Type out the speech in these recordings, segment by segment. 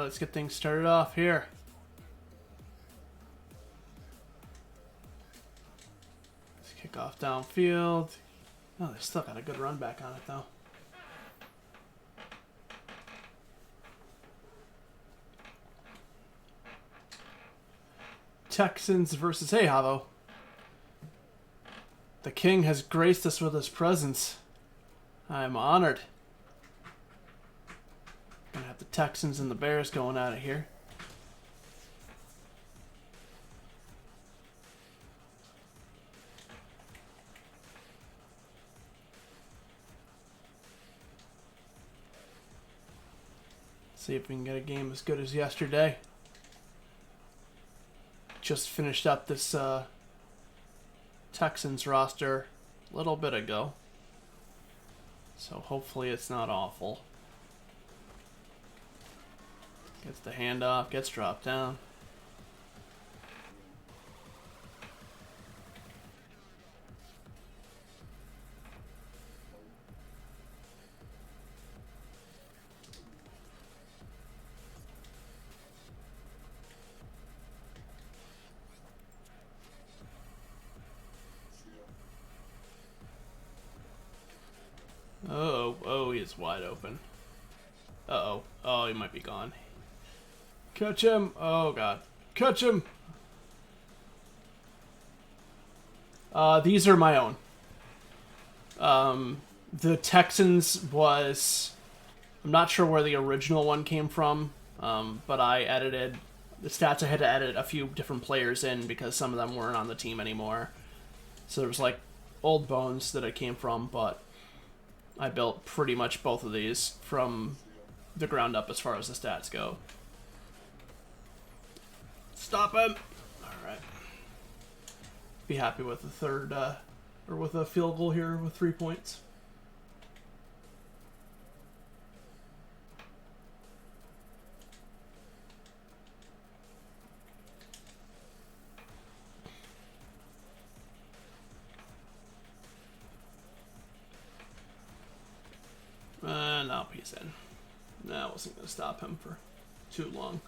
let's get things started off here. Let's kick off downfield. Oh, they still got a good run back on it, though. Texans versus... Hey, Havo. The king has graced us with his presence. I am honored. Gonna have the Texans and the Bears going out of here. See if we can get a game as good as yesterday. Just finished up this Texans roster a little bit ago. So hopefully it's not awful. Gets the handoff, gets dropped down. Oh, he is wide open. Uh-oh. Oh, he might be gone. Catch him. Oh, God. Catch him. These are my own. The Texans was... I'm not sure where the original one came from, but I edited... The stats, I had to edit a few different players in because some of them weren't on the team anymore. So there was, like, old bones that it came from, but... I built pretty much both of these from the ground up as far as the stats go. Stop him! Alright. Be happy with the third, or with a field goal here with 3 points. No, he's in. No, I wasn't going to stop him for too long.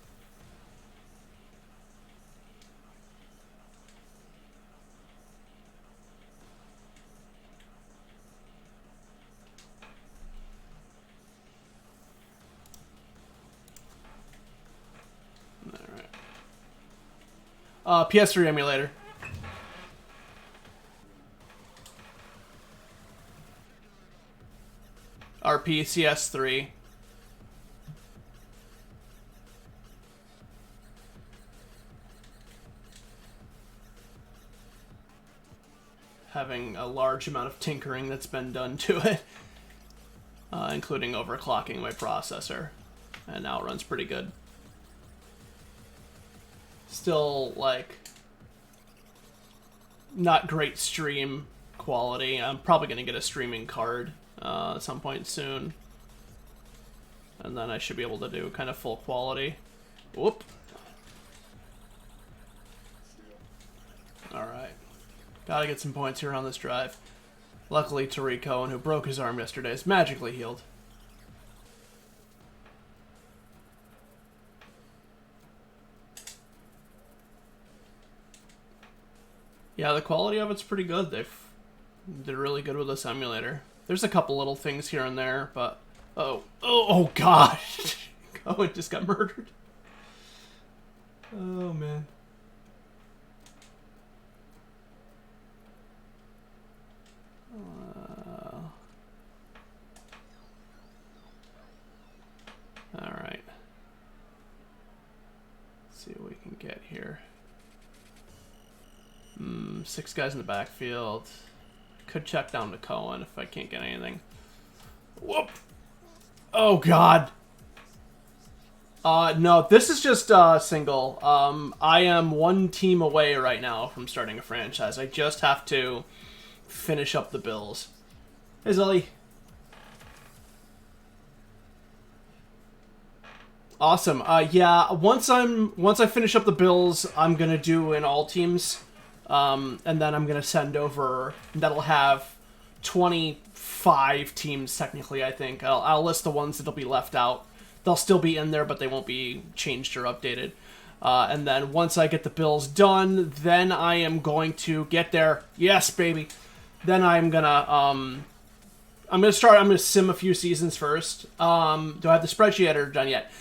Alright. PS3 emulator. RPCS3. Having a large amount of tinkering that's been done to it, including overclocking my processor, and now it runs pretty good. Still, like, not great stream quality. I'm probably going to get a streaming card at some point soon, and then I should be able to do kind of full quality. Whoop. Alright. Gotta get some points here on this drive. Luckily, Tariq Cohen, who broke his arm yesterday, is magically healed. Yeah, the quality of it's pretty good. They're really good with this emulator. There's a couple little things here and there, but... Oh gosh! Cohen just got murdered. Oh, man. Alright. Let's see what we can get here. 6 guys in the backfield. Could check down to Cohen if I can't get anything. Whoop! Oh, God! No, this is just single. I am one team away right now from starting a franchise. I just have to finish up the Bills. Hey, Zully. Awesome. Yeah, once I finish up the Bills, I'm gonna do an all teams. And then I'm going to send over, that'll have 25 teams technically, I think. I'll list the ones that'll be left out they'll still be in there, but they won't be changed or updated. And then once I get the builds done, then I am going to get there. Yes, baby. Then I'm gonna sim a few seasons first. Do I have the spreadsheet editor done yet?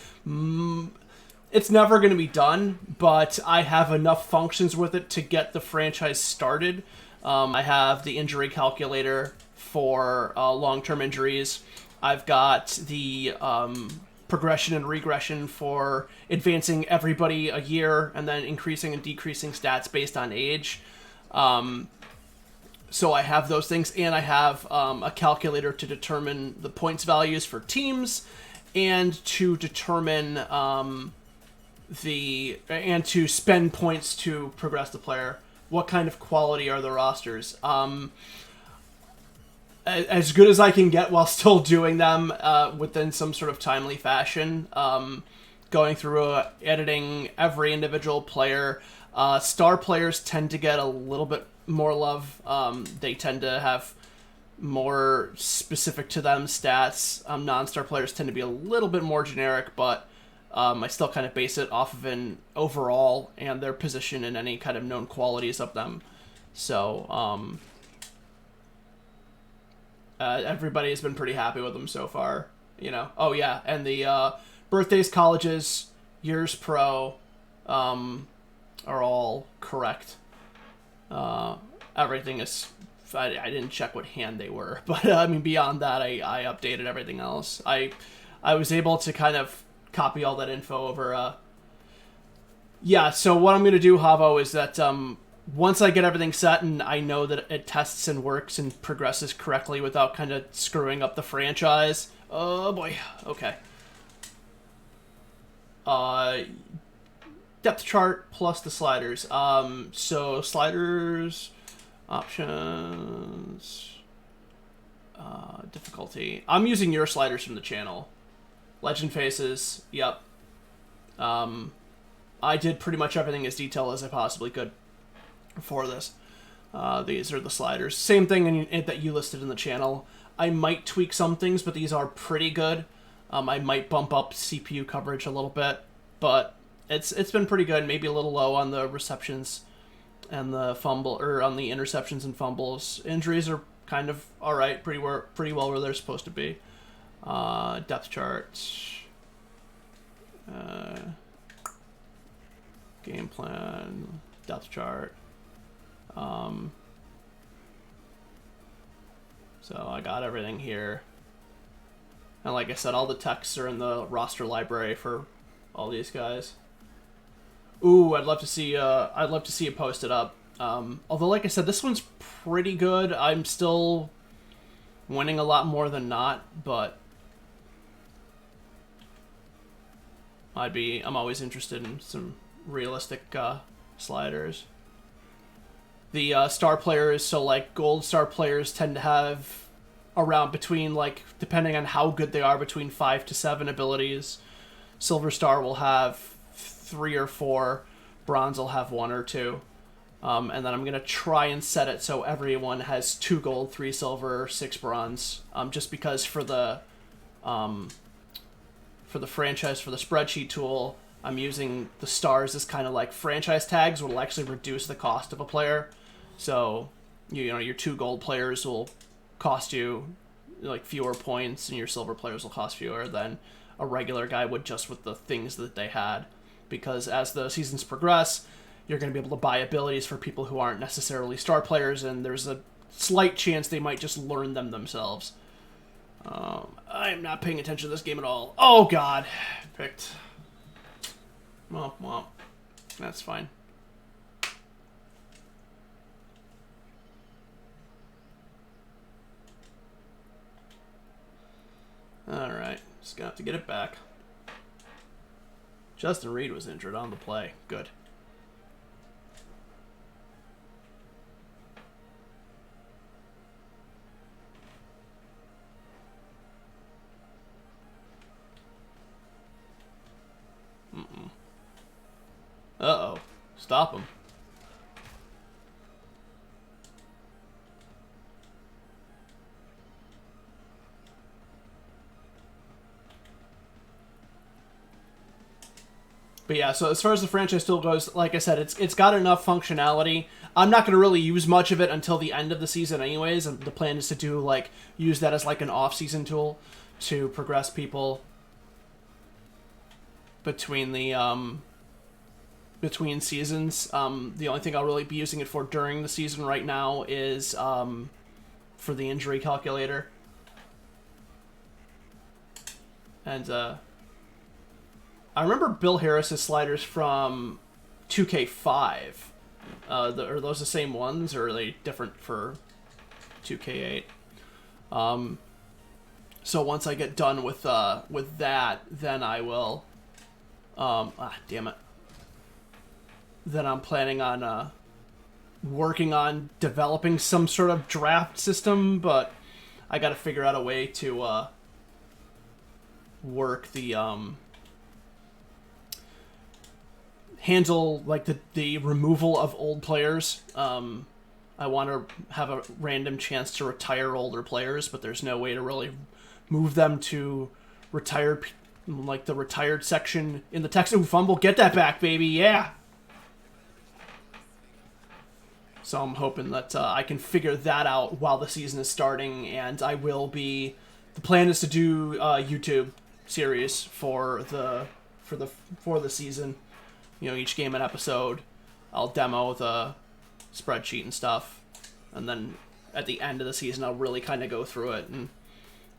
It's never going to be done, but I have enough functions with it to get the franchise started. I have the injury calculator for long-term injuries. I've got the progression and regression for advancing everybody a year and then increasing and decreasing stats based on age. So I have those things, and I have a calculator to determine the points values for teams and to determine and to spend points to progress the player. What kind of quality are the rosters? As good as I can get while still doing them within some sort of timely fashion. Going through editing every individual player. Star players tend to get a little bit more love. They tend to have more specific to them stats. Non-star players tend to be a little bit more generic, but I still kind of base it off of an overall and their position and any kind of known qualities of them. So, everybody has been pretty happy with them so far, you know. Oh yeah, and the birthdays, colleges, years pro, are all correct. Everything is. I didn't check what hand they were, but I mean beyond that, I updated everything else. I was able to kind of copy all that info over. Yeah. So what I'm gonna do, Havo, is that once I get everything set and I know that it tests and works and progresses correctly without kind of screwing up the franchise. Oh boy. Okay. Depth chart plus the sliders. So sliders, options, difficulty. I'm using your sliders from the channel. Legend faces. Yep. I did pretty much everything as detailed as I possibly could for this. These are the sliders. Same thing that you listed in the channel. I might tweak some things, but these are pretty good. I might bump up CPU coverage a little bit, but it's been pretty good. Maybe a little low on the receptions and the fumble, or on the interceptions and fumbles. Injuries are kind of all right, pretty well where they're supposed to be. Depth charts. Game plan. Depth chart. So I got everything here. And like I said, all the texts are in the roster library for all these guys. Ooh, I'd love to see it posted up. Although, like I said, this one's pretty good. I'm still winning a lot more than not, but I'm always interested in some realistic sliders. The star players, so like gold star players tend to have around between, like, depending on how good they are, between 5 to 7 abilities. Silver star will have 3 or 4. Bronze will have 1 or 2. And then I'm going to try and set it so everyone has 2 gold, 3 silver, 6 bronze. Just because for the franchise, for the spreadsheet tool, I'm using the stars as kind of like franchise tags, which will actually reduce the cost of a player. So, you know, your 2 gold players will cost you like fewer points, and your silver players will cost fewer than a regular guy would just with the things that they had. Because as the seasons progress, you're going to be able to buy abilities for people who aren't necessarily star players, and there's a slight chance they might just learn them themselves. I am not paying attention to this game at all. Oh god, picked. Well, that's fine. Alright, just gonna have to get it back. Justin Reed was injured on the play. Good. Uh-oh. Stop him. But yeah, so as far as the franchise still goes, like I said, it's got enough functionality. I'm not going to really use much of it until the end of the season anyways, and the plan is to do, like, use that as, like, an off-season tool to progress people between the, between seasons. The only thing I'll really be using it for during the season right now is, for the injury calculator. And, I remember Bill Harris's sliders from 2K5. Are those the same ones, or are they different for 2K8? So once I get done with that, then I will. Damn it. Then I'm planning on working on developing some sort of draft system, but I got to figure out a way to work the handle, like, the removal of old players. I want to have a random chance to retire older players, but there's no way to really move them to retired, like the retired section in the text. Ooh, fumble, get that back, baby, yeah! So I'm hoping that I can figure that out while the season is starting, and I will be... The plan is to do a YouTube series for the season. You know, each game an episode. I'll demo the spreadsheet and stuff, and then at the end of the season I'll really kind of go through it and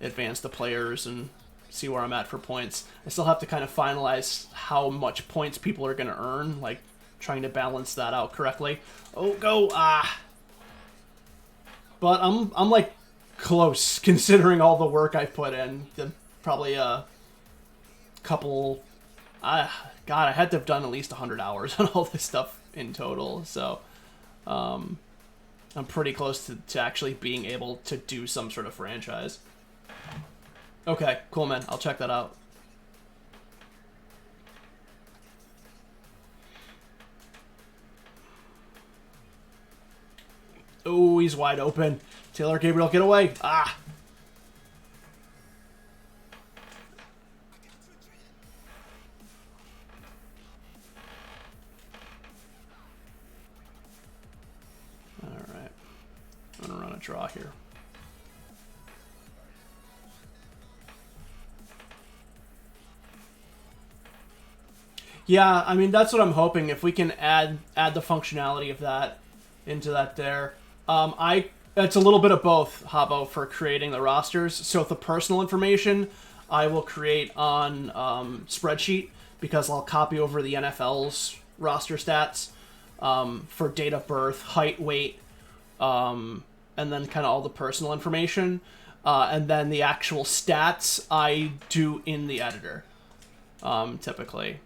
advance the players and see where I'm at for points. I still have to kind of finalize how much points people are going to earn, like trying to balance that out correctly. Oh, go! But I'm like close, considering all the work I've put in. Probably a couple... God, I had to have done at least 100 hours on all this stuff in total, so I'm pretty close to actually being able to do some sort of franchise. Okay, cool, man. I'll check that out. Oh, he's wide open. Taylor Gabriel, get away. Ah! Alright. I'm gonna run a draw here. Yeah, I mean, that's what I'm hoping. If we can add the functionality of that into that there. It's a little bit of both, Habbo, for creating the rosters. So the personal information I will create on spreadsheet, because I'll copy over the NFL's roster stats for date of birth, height, weight, and then kind of all the personal information. And then the actual stats I do in the editor, typically.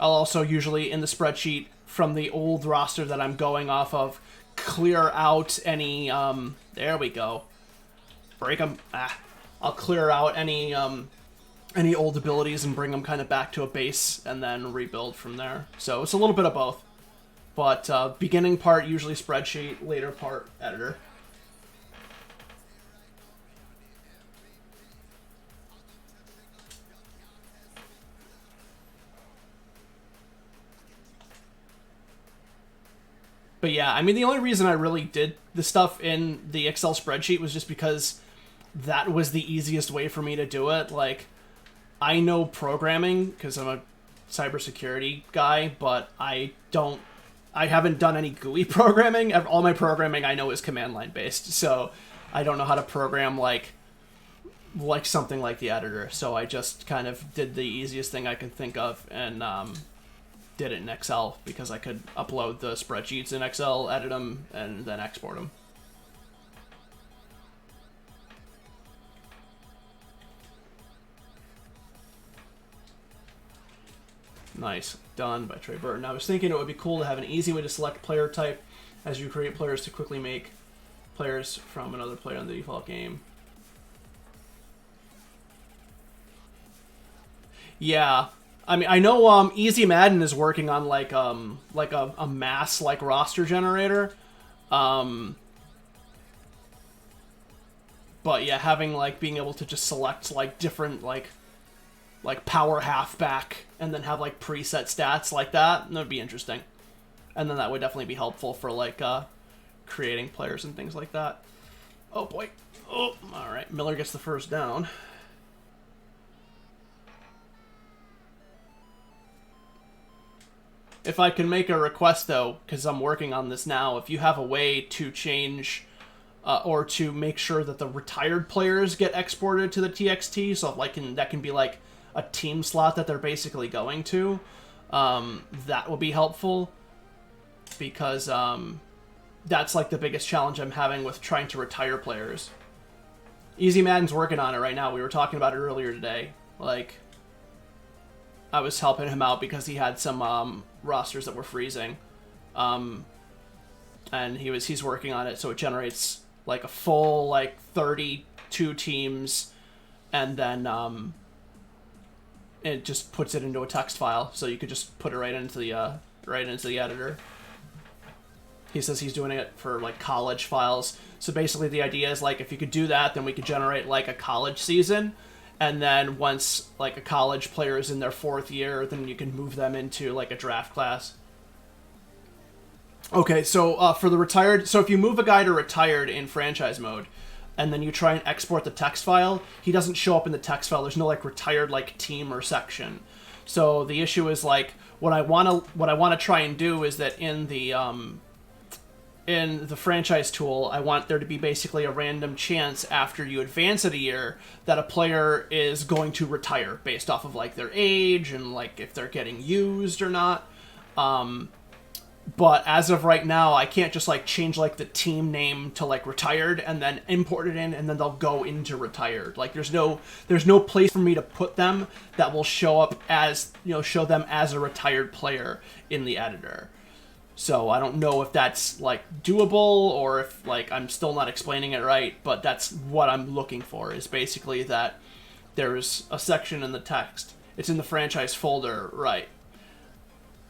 I'll also usually, in the spreadsheet from the old roster that I'm going off of, clear out any, there we go. Break them. I'll clear out any old abilities and bring them kind of back to a base and then rebuild from there. So it's a little bit of both. But beginning part, usually spreadsheet, later part, editor. But yeah, I mean, the only reason I really did the stuff in the Excel spreadsheet was just because that was the easiest way for me to do it. Like, I know programming because I'm a cybersecurity guy, but I haven't done any GUI programming. All my programming I know is command line based, so I don't know how to program like something like the editor. So I just kind of did the easiest thing I could think of and did it in Excel because I could upload the spreadsheets in Excel, edit them, and then export them. Nice. Done by Trey Burton. I was thinking it would be cool to have an easy way to select player type as you create players to quickly make players from another player in the default game. Yeah. I mean, I know Easy Madden is working on like a mass like roster generator. But yeah, having like being able to just select like different like like power halfback and then have like preset stats like that. That would be interesting. And then that would definitely be helpful for like creating players and things like that. Oh boy. Oh, all right. Miller gets the first down. If I can make a request though, because I'm working on this now, if you have a way to change or to make sure that the retired players get exported to the TXT, so like that can be like a team slot that they're basically going to, that will be helpful, because that's like the biggest challenge I'm having with trying to retire players. Easy Madden's working on it right now. We were talking about it earlier today. Like, I was helping him out because he had some rosters that were freezing, and he's working on it, so it generates like a full like 32 teams, and then it just puts it into a text file, so you could just put it right into the editor. He says he's doing it for like college files. So basically the idea is like if you could do that, then we could generate like a college season. And then once like a college player is in their 4th year, then you can move them into like a draft class. Okay, so for the retired, so if you move a guy to retired in franchise mode, and then you try and export the text file, he doesn't show up in the text file. There's no like retired like team or section. So the issue is like what I want to try and do is that in the franchise tool, I want there to be basically a random chance after you advance it a year that a player is going to retire based off of like their age and like if they're getting used or not. But as of right now, I can't just like change like the team name to like retired and then import it in and then they'll go into retired. Like there's no place for me to put them that will show up as, show them as a retired player in the editor. So I don't know if that's like doable or if like I'm still not explaining it right, but that's what I'm looking for, is basically that there's a section in the text. It's in the franchise folder, right?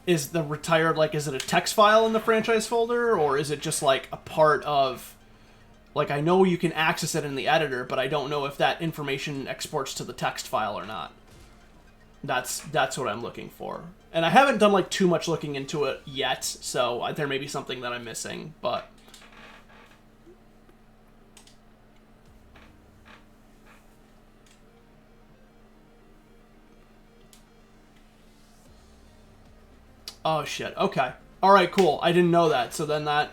Is the retired, like, is it a text file in the franchise folder, or is it just like a part of, like, I know you can access it in the editor, but I don't know if that information exports to the text file or not. That's what I'm looking for. And I haven't done like too much looking into it yet, so there may be something that I'm missing, but oh shit. Okay. All right, cool. I didn't know that. So then I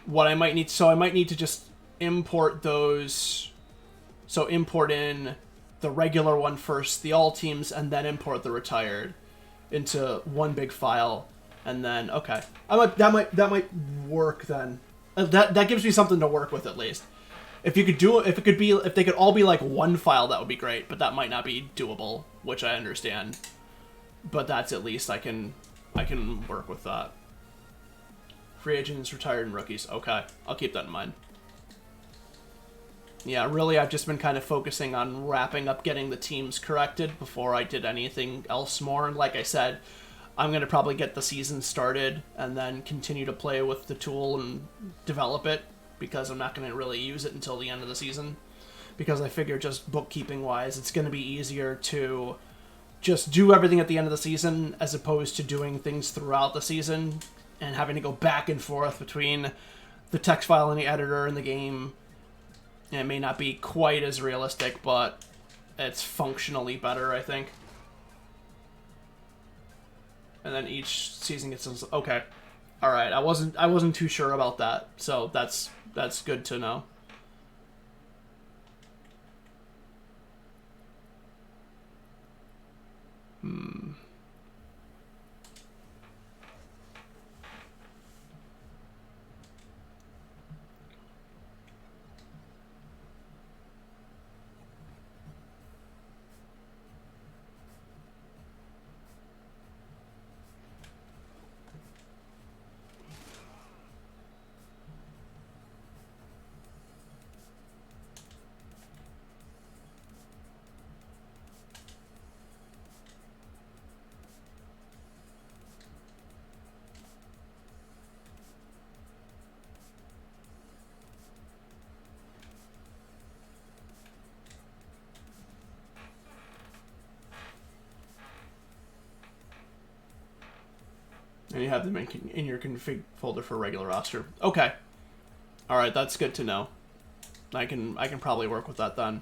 might need to just import those. So import in the regular one first, the all teams, and then import the retired into one big file, and then okay, that might work then. That gives me something to work with at least. If they could all be like one file, that would be great. But that might not be doable, which I understand. But that's at least I can work with that. Free agents, retired, and rookies. Okay, I'll keep that in mind. Yeah, really, I've just been kind of focusing on wrapping up getting the teams corrected before I did anything else more. And like I said, I'm going to probably get the season started and then continue to play with the tool and develop it, because I'm not going to really use it until the end of the season. Because I figure just bookkeeping-wise, it's going to be easier to just do everything at the end of the season as opposed to doing things throughout the season and having to go back and forth between the text file and the editor and the game. And it may not be quite as realistic, but it's functionally better, I think. And then each season gets okay. All right, I wasn't too sure about that, so that's good to know. you have them in your config folder for regular roster. Okay. All right, that's good to know. I can probably work with that then.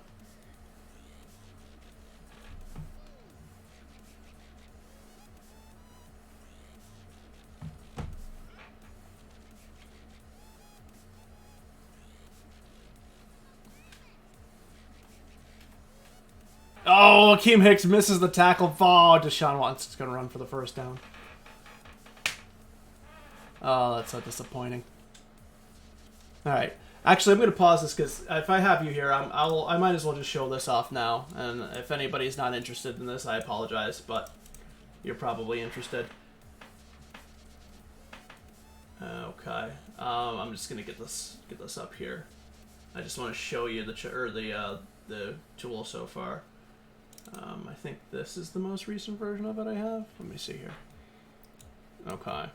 Oh, Akeem Hicks misses the tackle. Oh, Deshaun Watson's going to run for the first down. Oh, that's so disappointing. All right. Actually, I'm going to pause this because if I have you here, I might as well just show this off now. And if anybody's not interested in this, I apologize, but you're probably interested. Okay. I'm just going to get this up here. I just want to show you the tool so far. I think this is the most recent version of it I have. Let me see here. Okay.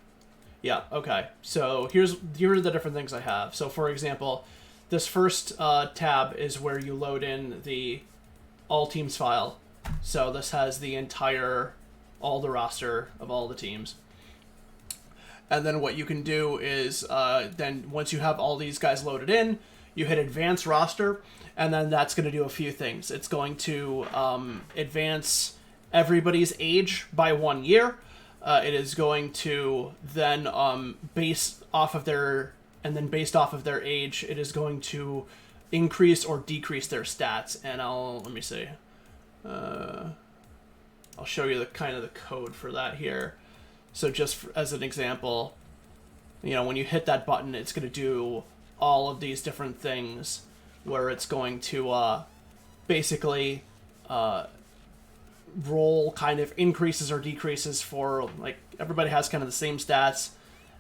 Yeah, okay. So here are the different things I have. So for example, this first tab is where you load in the all teams file. So this has the all the roster of all the teams. And then what you can do is then once you have all these guys loaded in, you hit advanced roster, and then that's going to do a few things. It's going to advance everybody's age by 1 year. It is going to then based off of their age, it is going to increase or decrease their stats. And let me see. I'll show you the kind of the code for that here. So just as an example, when you hit that button, it's going to do all of these different things where it's going to basically roll kind of increases or decreases for, like, everybody has kind of the same stats,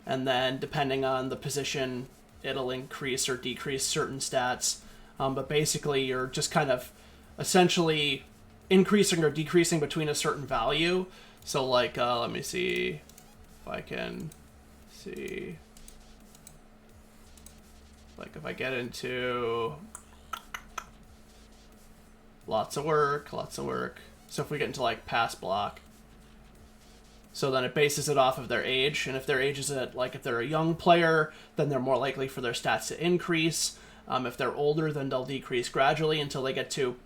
and then depending on the position, it'll increase or decrease certain stats. But basically, you're just kind of essentially increasing or decreasing between a certain value. So, like, let me see if I can see. Like, if I get into lots of work. So if we get into, like, pass block, so then it bases it off of their age, and if their age is if they're a young player, then they're more likely for their stats to increase. If they're older, then they'll decrease gradually until they get to,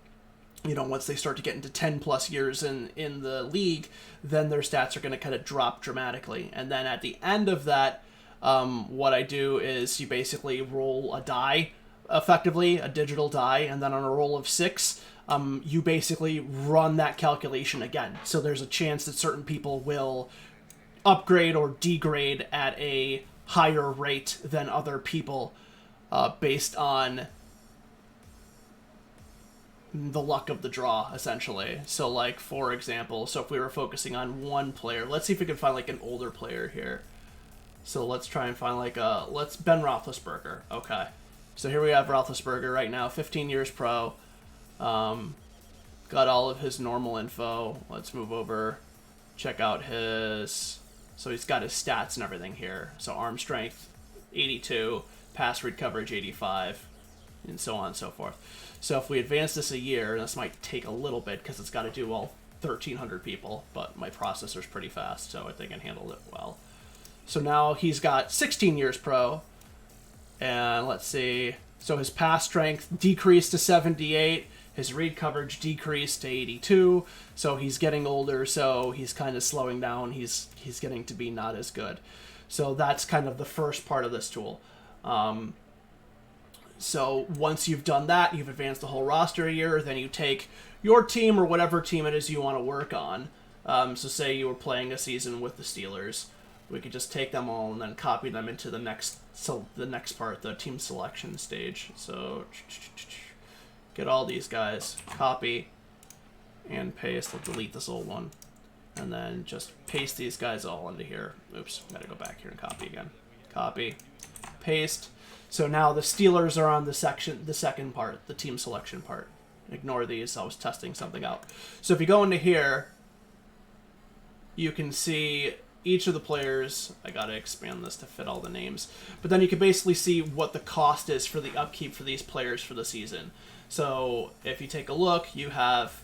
once they start to get into 10 plus years in the league, then their stats are going to kind of drop dramatically. And then at the end of that, what I do is you basically roll a die, effectively, a digital die, and then on a roll of 6, you basically run that calculation again. So there's a chance that certain people will upgrade or degrade at a higher rate than other people based on the luck of the draw, essentially. So, like, for example, so if we were focusing on one player, let's see if we can find, like, an older player here. So let's try and find, like, Ben Roethlisberger. Okay. So here we have Roethlisberger right now, 15 years pro. Got all of his normal info. Let's move over, check out so he's got his stats and everything here. So arm strength, 82, pass read coverage, 85, and so on and so forth. So if we advance this a year, and this might take a little bit because it's got to do all 1,300 people, but my processor's pretty fast, so I think I handled it well. So now he's got 16 years pro, and let's see. So his pass strength decreased to 78, his read coverage decreased to 82, so he's getting older, so he's kind of slowing down, he's getting to be not as good. So that's kind of the first part of this tool. So once you've done that, you've advanced the whole roster a year, then you take your team or whatever team it is you want to work on. So say you were playing a season with the Steelers. We could just take them all and then copy them into the next part, the team selection stage. So get all these guys, copy, and paste. We'll delete this old one. And then just paste these guys all into here. Oops, gotta go back here and copy again. Copy, paste. So now the Steelers are on the second part, the team selection part. Ignore these, I was testing something out. So if you go into here, you can see each of the players. I gotta expand this to fit all the names. But then you can basically see what the cost is for the upkeep for these players for the season. So if you take a look, you have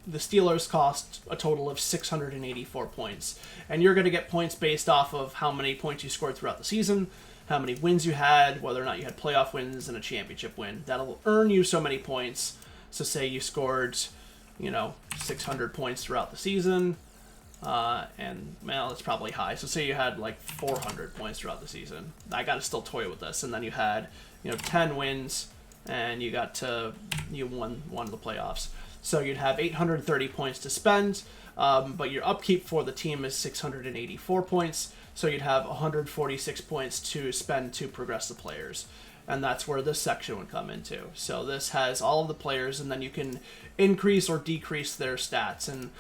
the Steelers cost a total of 684 points. And you're going to get points based off of how many points you scored throughout the season, how many wins you had, whether or not you had playoff wins and a championship win. That'll earn you so many points. So say you scored, 600 points throughout the season. And, well, it's probably high. So say you had, like, 400 points throughout the season. I got to still toy with this. And then you had, 10 wins, and you won one of the playoffs. So you'd have 830 points to spend, but your upkeep for the team is 684 points, so you'd have 146 points to spend to progress the players. And that's where this section would come into. So this has all of the players, and then you can increase or decrease their stats. And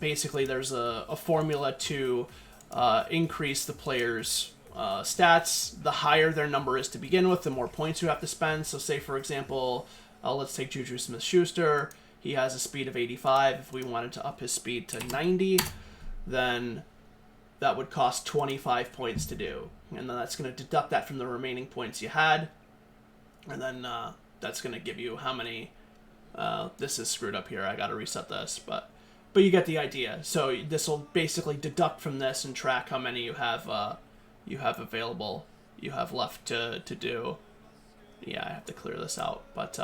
basically there's a formula to increase the players' stats. The higher their number is to begin with, the more points you have to spend. So say, for example, let's take Juju Smith-Schuster. He has a speed of 85. If we wanted to up his speed to 90, then that would cost 25 points to do. And then that's going to deduct that from the remaining points you had. And then that's going to give you how many... this is screwed up here. I got to reset this. But you get the idea. So this will basically deduct from this and track how many you have available, you have left to do. Yeah, I have to clear this out. But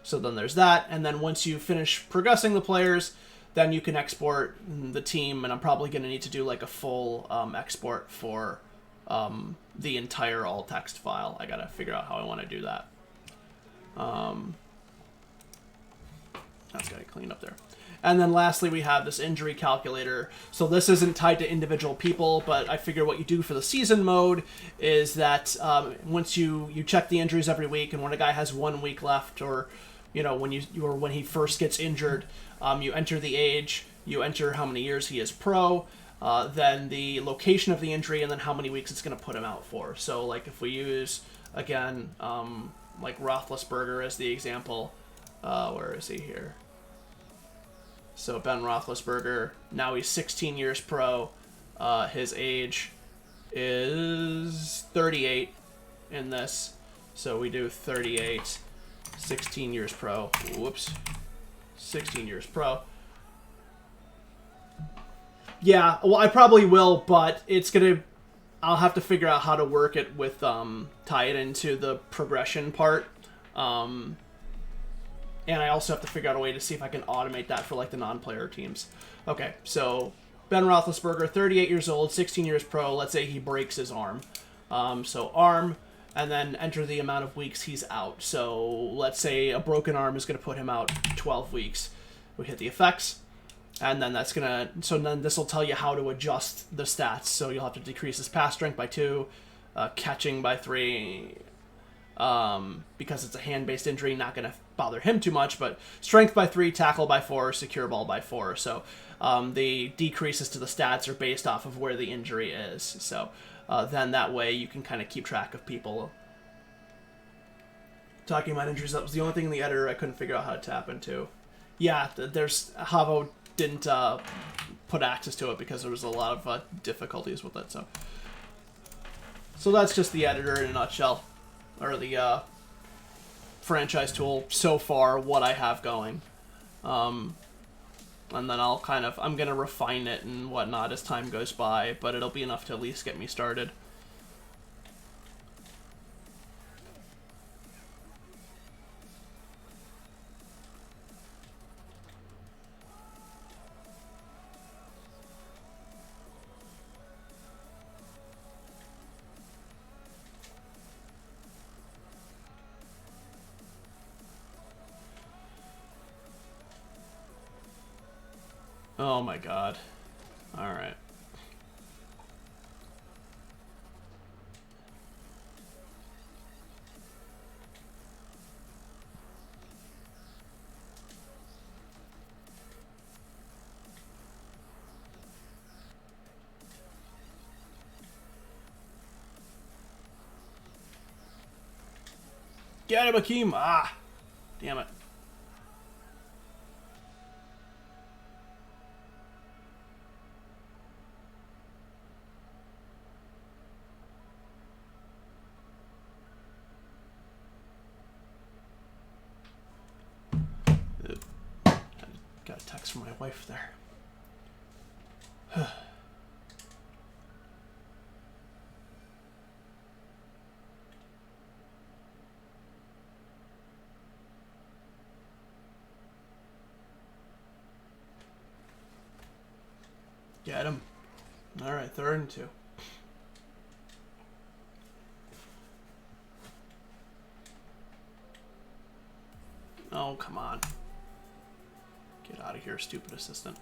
so then there's that. And then once you finish progressing the players, then you can export the team. And I'm probably going to need to do like a full export for the entire all text file. I got to figure out how I want to do that. That's got to clean up there. And then lastly, we have this injury calculator. So this isn't tied to individual people, but I figure what you do for the season mode is that once you check the injuries every week, and when a guy has 1 week left, or when he first gets injured, you enter the age, you enter how many years he is pro, then the location of the injury, and then how many weeks it's going to put him out for. So like if we use again like Roethlisberger as the example, where is he here? So Ben Roethlisberger, now he's 16 years pro. His age is 38 in this. So we do 38, 16 years pro. Whoops. 16 years pro. Yeah, well, I probably will, but I'll have to figure out how to work it with, tie it into the progression part. And I also have to figure out a way to see if I can automate that for, like, the non-player teams. Okay, so Ben Roethlisberger, 38 years old, 16 years pro. Let's say he breaks his arm. So arm, and then enter the amount of weeks he's out. So let's say a broken arm is going to put him out 12 weeks. We hit the effects, and then that's going to... So then this will tell you how to adjust the stats. So you'll have to decrease his pass strength by 2, catching by 3... because it's a hand-based injury, not going to bother him too much, but strength by 3, tackle by 4, secure ball by 4. So the decreases to the stats are based off of where the injury is. So then that way you can kind of keep track of people. Talking about injuries, that was the only thing in the editor I couldn't figure out how to tap into. Yeah, there's Havo didn't put access to it because there was a lot of difficulties with it. So that's just the editor in a nutshell. Or the franchise tool so far, what I have going. And then I'm going to refine it and whatnot as time goes by, but it'll be enough to at least get me started. Oh my god. Alright. Get him, Akeem! Ah! Damn it. a text from my wife there. Get him. Alright, 3rd and 2. Oh, come on. Get out of here, stupid assistant.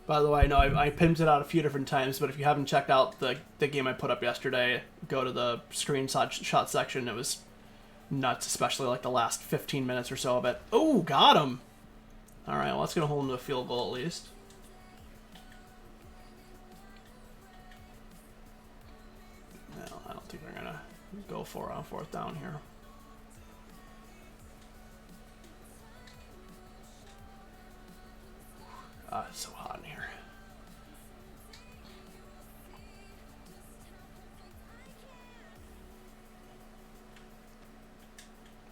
By the way, I know I pimped it out a few different times, but if you haven't checked out the game I put up yesterday, go to the screenshot section. It was nuts, especially like the last 15 minutes or so of it. Oh, got him! Alright, well, that's going to hold him to a field goal at least. No, I don't think they're going to go for it on 4th down here. It's so hot in here.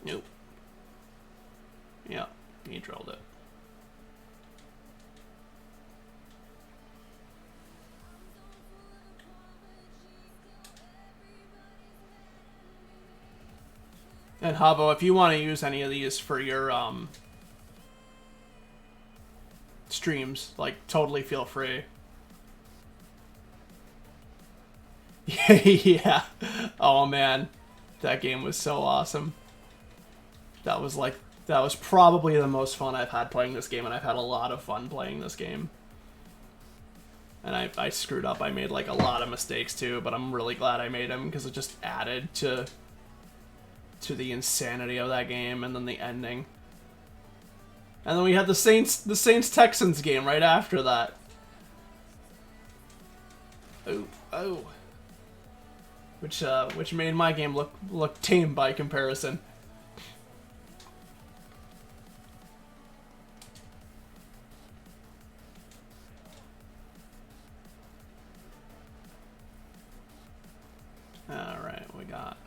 Nope. Yeah, he drilled it. And Havo, if you want to use any of these for your streams, like, totally feel free. Yeah. Oh man, that game was so awesome. That was probably the most fun I've had playing this game, and I've had a lot of fun playing this game. And I screwed up. I made like a lot of mistakes too, but I'm really glad I made them because it just added to the insanity of that game, and then the ending. And then we had the Saints Texans game right after that. Oh. Which made my game look tame by comparison. All right, we got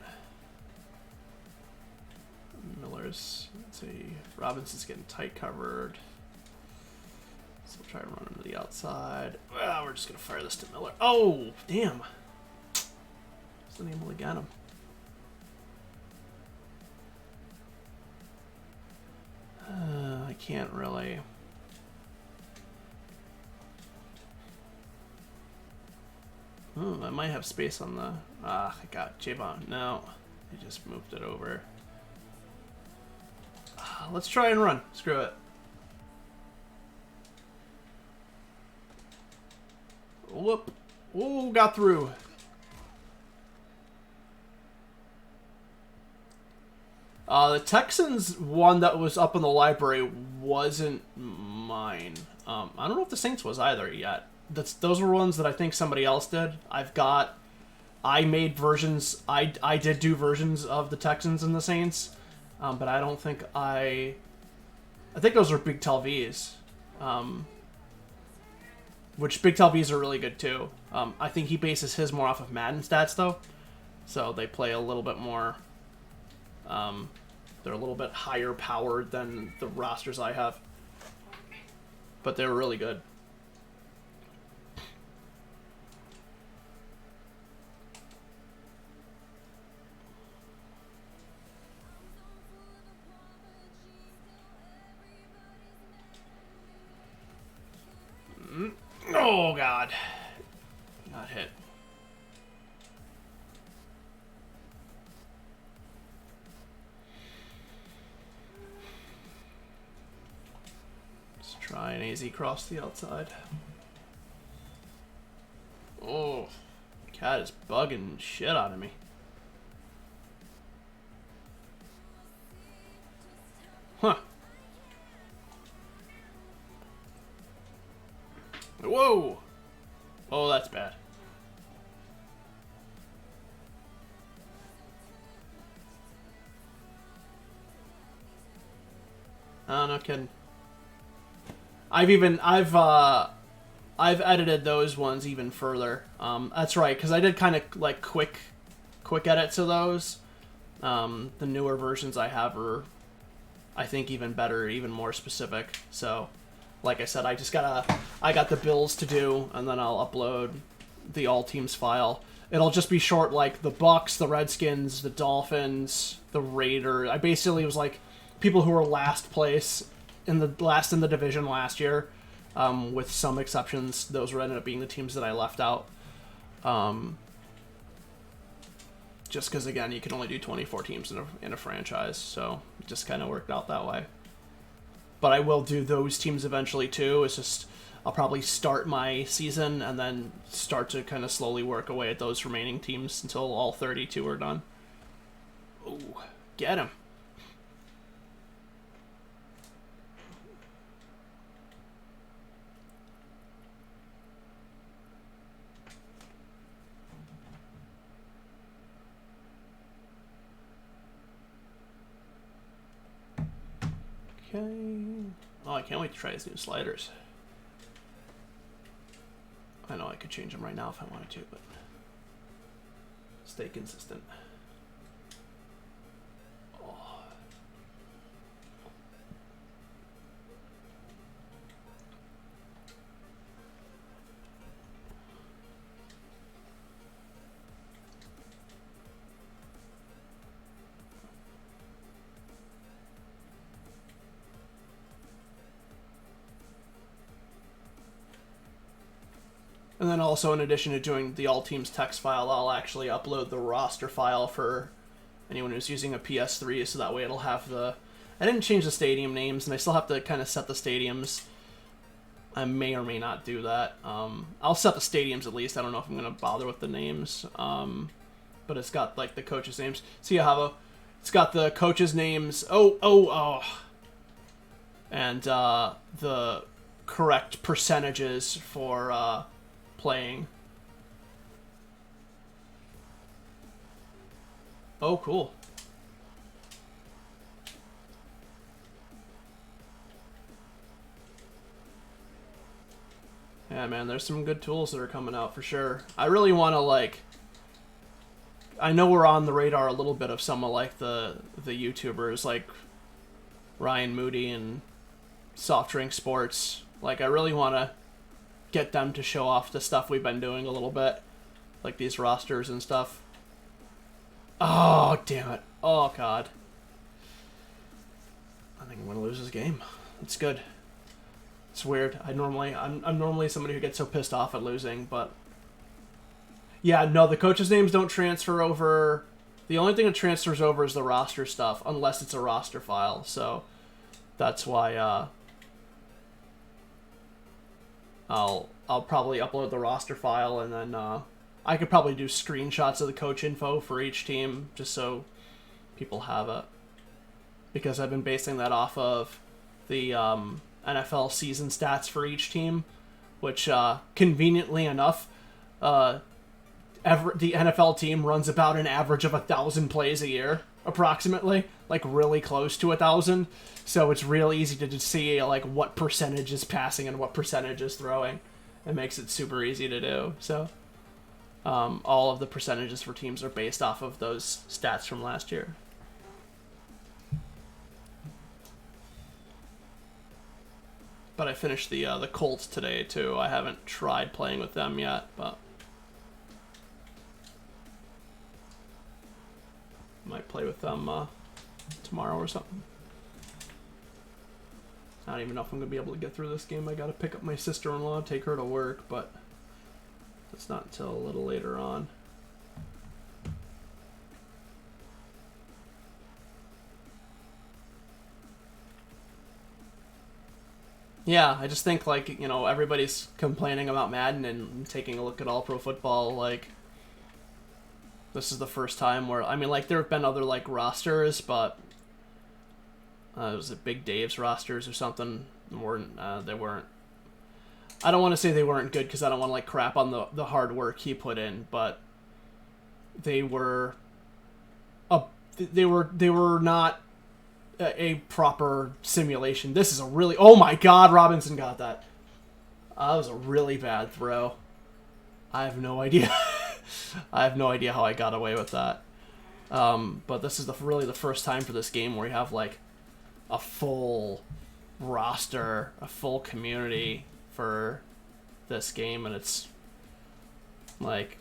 Miller's. Let's see, Robinson's getting tight covered. So we'll try to run him to the outside. Well, we're just gonna fire this to Miller. Oh, damn! Wasn't able to get him. I can't really. I might have space on the. I got Javon. No, he just moved it over. Let's try and run. Screw it. Whoop. Ooh, got through. The Texans one that was up in the library wasn't mine. I don't know if the Saints was either yet. Those were ones that I think somebody else did. I made versions. I did do versions of the Texans and the Saints, but I don't think I think those were Big Tel V's, which Big Tel V's are really good too. I think he bases his more off of Madden stats though, so they play a little bit more. They're a little bit higher powered than the rosters I have, but they're really good. Oh, God. Got hit. Let's try an AZ cross the outside. Oh, cat is bugging shit out of me. Huh. Whoa! Oh, that's bad. Oh, no kidding. I've edited those ones even further. That's right, because I did kind of like quick edits of those. The newer versions I have are, I think, even better, even more specific. So, like I said, I got the bills to do, and then I'll upload the all teams file. It'll just be short, like the Bucks, the Redskins, the Dolphins, the Raiders. I basically was like people who were last place in the division last year, with some exceptions. Those ended up being the teams that I left out. Just because, again, you can only do 24 teams in a franchise, so it just kind of worked out that way. But I will do those teams eventually too. It's just I'll probably start my season and then start to kind of slowly work away at those remaining teams until all 32 are done. Ooh, get him. Okay. Oh, I can't wait to try his new sliders. I know I could change them right now if I wanted to, but stay consistent. Oh. And then also, in addition to doing the all teams text file, I'll actually upload the roster file for anyone who's using a PS3, so that way it'll have the... I didn't change the stadium names, and I still have to kind of set the stadiums. I may or may not do that. I'll set the stadiums at least. I don't know if I'm going to bother with the names. But it's got, like, the coaches' names. See, Havo? It's got the coaches' names. Oh. And the correct percentages for... playing. Oh, cool. Yeah, man, there's some good tools that are coming out for sure. I really want to, like... I know we're on the radar a little bit of some of, like, the YouTubers, like Ryan Moody and Soft Drink Sports. Like, I really want to get them to show off the stuff we've been doing a little bit, like these rosters and stuff. Oh, damn it. Oh, God. I think I'm going to lose this game. It's good. It's weird. I'm normally somebody who gets so pissed off at losing, but... Yeah, no, the coaches' names don't transfer over. The only thing that transfers over is the roster stuff, unless it's a roster file, so that's why, I'll probably upload the roster file, and then I could probably do screenshots of the coach info for each team just so people have it, because I've been basing that off of the NFL season stats for each team, which conveniently enough, the NFL team runs about an average of 1,000 plays a year, approximately, like really close to 1,000. So it's real easy to just see like what percentage is passing and what percentage is throwing. It makes it super easy to do. So all of the percentages for teams are based off of those stats from last year. But I finished the Colts today too. I haven't tried playing with them yet, but might play with them tomorrow or something. I don't even know if I'm going to be able to get through this game. I got to pick up my sister-in-law, take her to work, but it's not until a little later on. Yeah, I just think, like, you know, everybody's complaining about Madden and taking a look at All Pro Football, like, this is the first time where, I mean, like, there have been other, like, rosters, but was it Big Dave's rosters or something? They weren't, I don't want to say they weren't good because I don't want to, like, crap on the hard work he put in, but they were not a proper simulation. This is a really... Oh my god, Robinson got that. That was a really bad throw. I have no idea. I have no idea how I got away with that. But this is really the first time for this game where you have like a full roster, a full community for this game, and it's like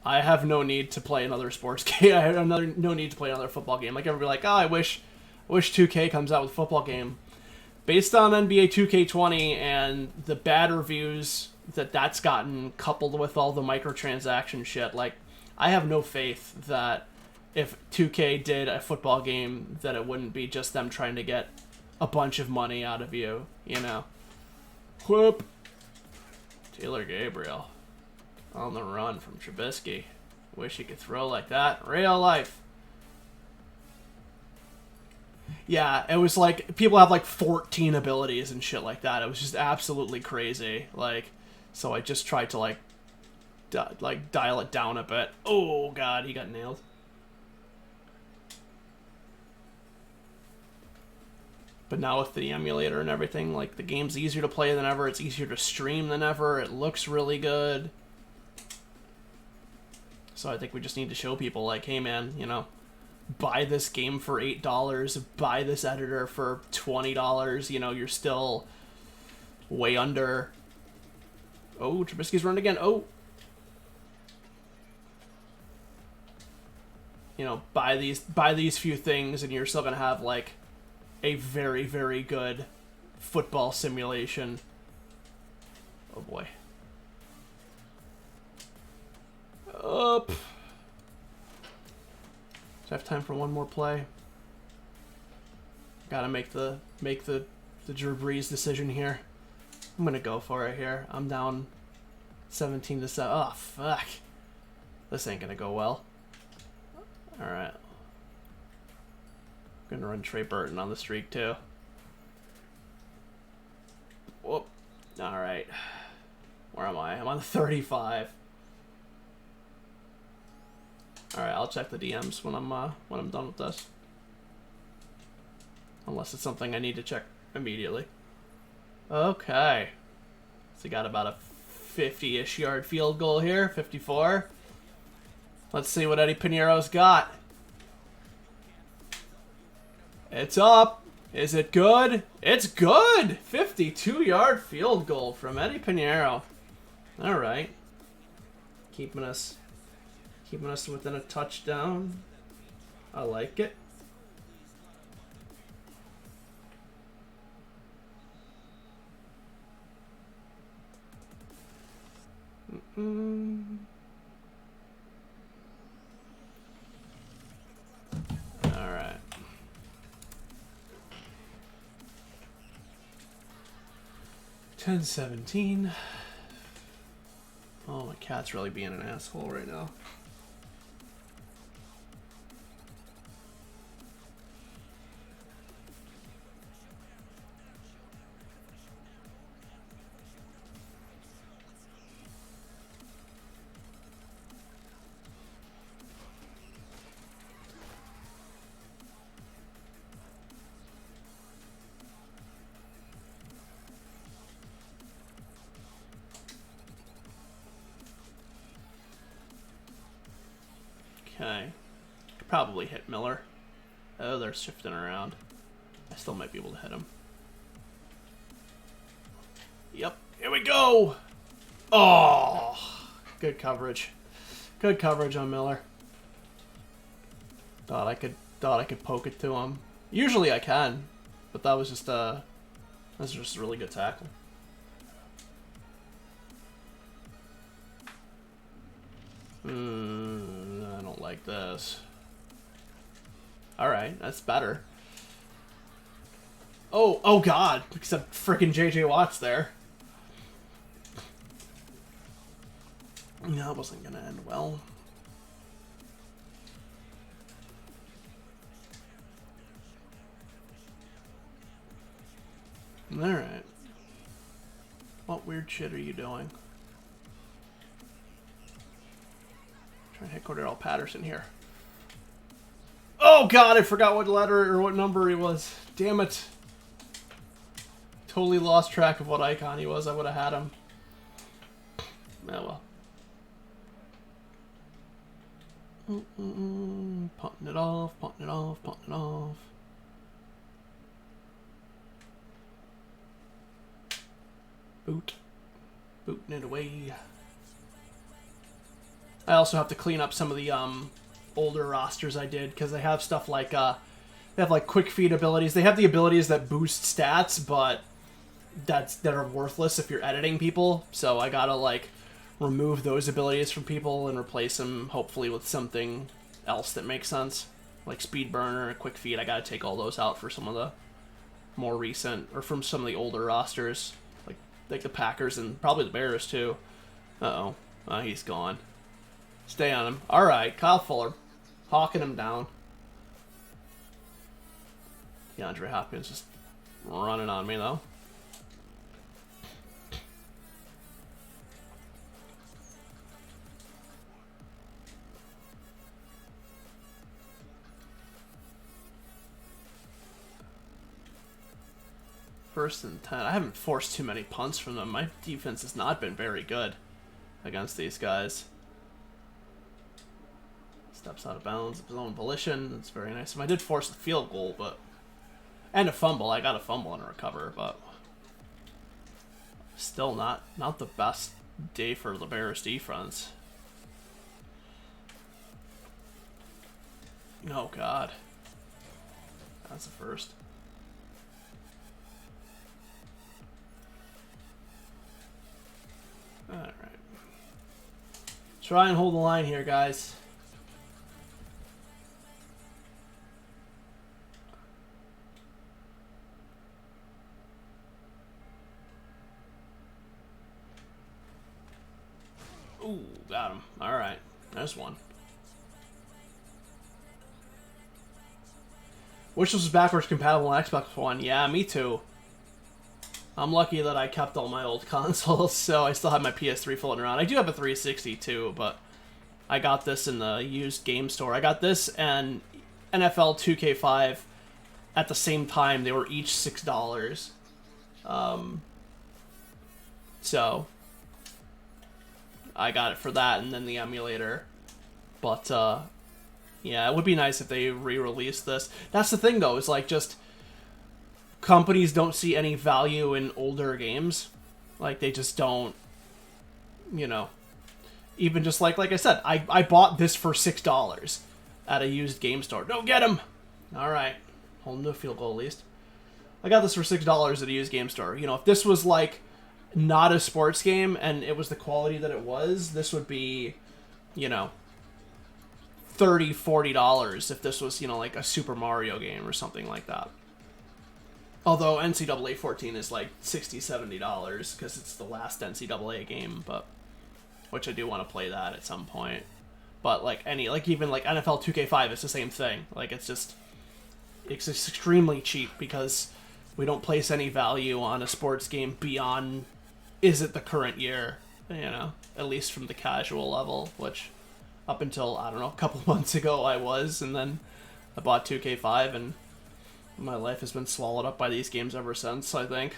I have no need to play another sports game. I have no need to play another football game. Like everybody, like, oh, I wish 2K comes out with a football game. Based on NBA 2K20 and the bad reviews that's gotten, coupled with all the microtransaction shit, like I have no faith that if 2K did a football game, that it wouldn't be just them trying to get a bunch of money out of you, you know. Whoop. Taylor Gabriel on the run from Trubisky. Wish he could throw like that. Real life. Yeah, it was like people have like 14 abilities and shit like that. It was just absolutely crazy. Like, so I just tried to like dial it down a bit. Oh god, he got nailed. But now with the emulator and everything, like the game's easier to play than ever. It's easier to stream than ever. It looks really good. So I think we just need to show people like, hey man, you know, buy this game for $8, buy this editor for $20, you know, you're still way under. Oh, Trubisky's run again. Oh. You know, buy these few things and you're still going to have like a very, very good football simulation. Oh boy. Up. Do I have time for one more play? Gotta make the Drew Brees decision here. I'm gonna go for it here. I'm down 17-7. Oh fuck. This ain't gonna go well. Alright. I'm gonna run Trey Burton on the streak too. Whoop. Alright. Where am I? I'm on 35. Alright, I'll check the DMs when I'm done with this. Unless it's something I need to check immediately. Okay. So we got about a 50-ish yard field goal here. 54. Let's see what Eddie Piñeiro's got. It's up. Is it good? It's good! 52-yard field goal from Eddie Piñeiro. Alright. Keeping us within a touchdown. I like it. All right. $10-17. Oh, my cat's really being an asshole right now. Okay. Could probably hit Miller. Oh, they're shifting around. I still might be able to hit him. Yep. Here we go! Oh! Good coverage. Good coverage on Miller. Thought I could poke it to him. Usually I can, but that was just a really good tackle. I don't like this. Alright, that's better. Oh god, except frickin' JJ Watt's there. That wasn't gonna end well. Alright. What weird shit are you doing? Trying to hit Cordell Patterson here. Oh god, I forgot what letter or what number he was. Damn it. Totally lost track of what icon he was. I would have had him. Oh well. Punting it off, punting it off, punting it off. Booting it away. I also have to clean up some of the older rosters I did, because they have stuff like they have like quick feed abilities. They have the abilities that boost stats, but that are worthless if you're editing people. So I gotta like remove those abilities from people and replace them hopefully with something else that makes sense, like speed burner and quick feed. I gotta take all those out for some of the more recent, or from some of the older rosters, like the Packers and probably the Bears too. Uh-oh. He's gone. Stay on him. Alright, Kyle Fuller. Hawking him down. DeAndre Hopkins just running on me, though. First and 10. I haven't forced too many punts from them. My defense has not been very good against these guys. Steps out of bounds of his own volition. That's very nice. I did force the field goal, but... and a fumble. I got a fumble and a recover, but... still not the best day for the Bears defense. Oh, God. That's the first. Alright. Try and hold the line here, guys. Ooh, got him. Alright. There's one. Wish this was backwards compatible on Xbox One. Yeah, me too. I'm lucky that I kept all my old consoles, so I still have my PS3 floating around. I do have a 360 too, but I got this in the used game store. I got this and NFL 2K5 at the same time. They were each $6. So I got it for that and then the emulator. But yeah, it would be nice if they re-released this. That's the thing though, is like just companies don't see any value in older games. Like they just don't, you know. Even just like I said, I bought this for $6 at a used game store. Don't get him! Alright. Holding the field goal at least. I got this for $6 at a used game store. You know, if this was like not a sports game and it was the quality that it was, this would be, you know, $30, $40 if this was, you know, like a Super Mario game or something like that. Although NCAA 14 is like $60, $70 because it's the last NCAA game, but which I do want to play that at some point. But like even like NFL 2K5, it's the same thing. Like it's extremely cheap because we don't place any value on a sports game beyond, is it the current year? You know, at least from the casual level, which up until, I don't know, a couple months ago I was, and then I bought 2K5 and my life has been swallowed up by these games ever since, I think.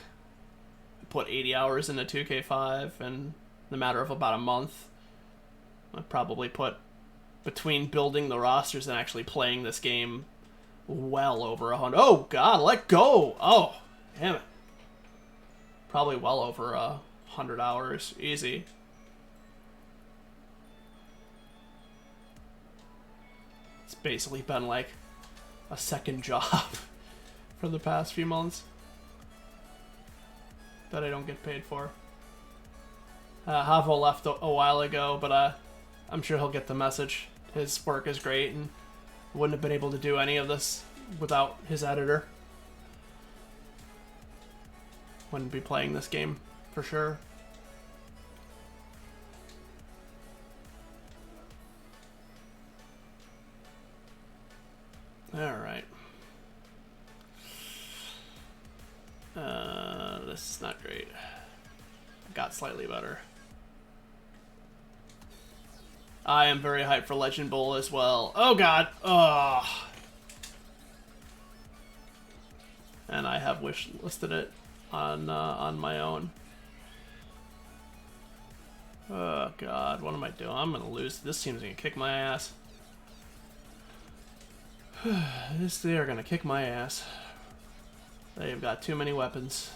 I put 80 hours into 2K5, and in the matter of about a month, I probably put, between building the rosters and actually playing this game, well over 100. Oh, God, let go! Oh, damn it. Probably well over 100 hours. Easy. It's basically been like a second job for the past few months that I don't get paid for. Havo left a while ago, but I'm sure he'll get the message. His work is great and wouldn't have been able to do any of this without his editor. Wouldn't be playing this game for sure. Alright. This is not great. Got slightly better. I am very hyped for Legend Bowl as well. Oh God! Oh. And I have wish listed it on my own. Oh God, what am I doing? I'm gonna lose. This team's gonna kick my ass. They are gonna kick my ass. They've got too many weapons.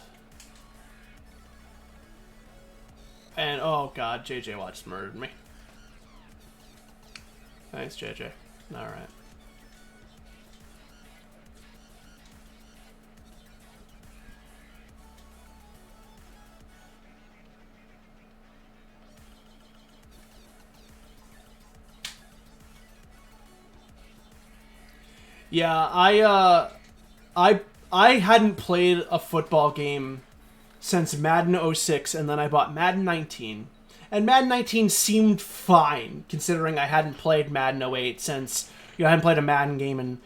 And, oh god, JJ Watt murdered me. Thanks, JJ. Alright. Yeah, I hadn't played a football game since Madden 06, and then I bought Madden 19. And Madden 19 seemed fine, considering I hadn't played Madden 08 since, I hadn't played a Madden game in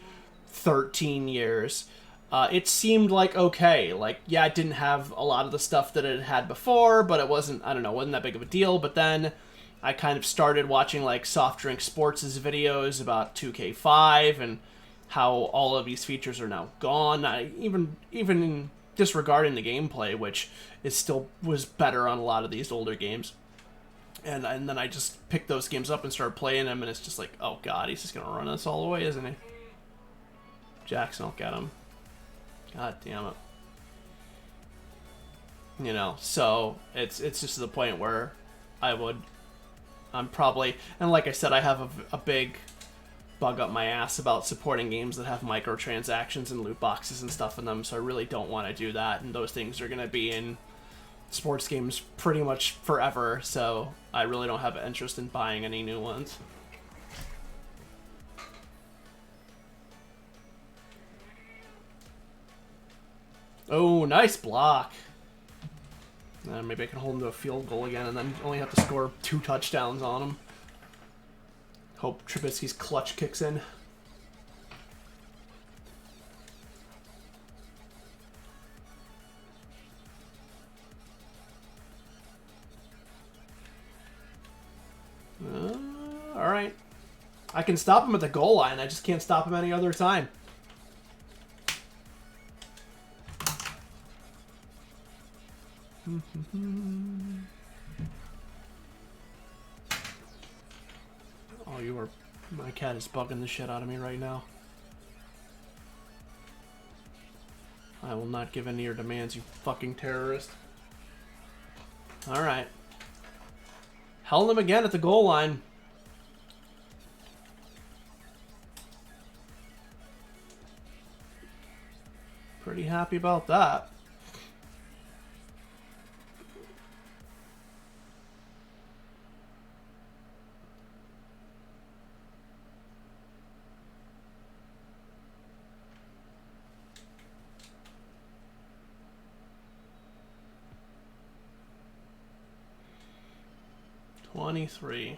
13 years. It seemed like okay. Like, yeah, it didn't have a lot of the stuff that it had before, but it wasn't, I don't know, wasn't that big of a deal. But then I kind of started watching, like, Soft Drink Sports' videos about 2K5 and how all of these features are now gone. Even in disregarding the gameplay, which was better on a lot of these older games. And then I just picked those games up and started playing them, and it's just like, oh god, he's just gonna run us all the way, isn't he? Jackson will get him. God damn it. So it's just to the point where I'm probably, and like I said, I have a big bug up my ass about supporting games that have microtransactions and loot boxes and stuff in them, so I really don't want to do that, and those things are going to be in sports games pretty much forever, so I really don't have an interest in buying any new ones. Oh, nice block. Maybe I can hold him to a field goal again and then only have to score 2 touchdowns on him. Hope Trubisky's clutch kicks in. Alright. I can stop him at the goal line, I just can't stop him any other time. Oh, my cat is bugging the shit out of me right now. I will not give in to your demands, you fucking terrorist. Alright. Held him again at the goal line. Pretty happy about that. $23.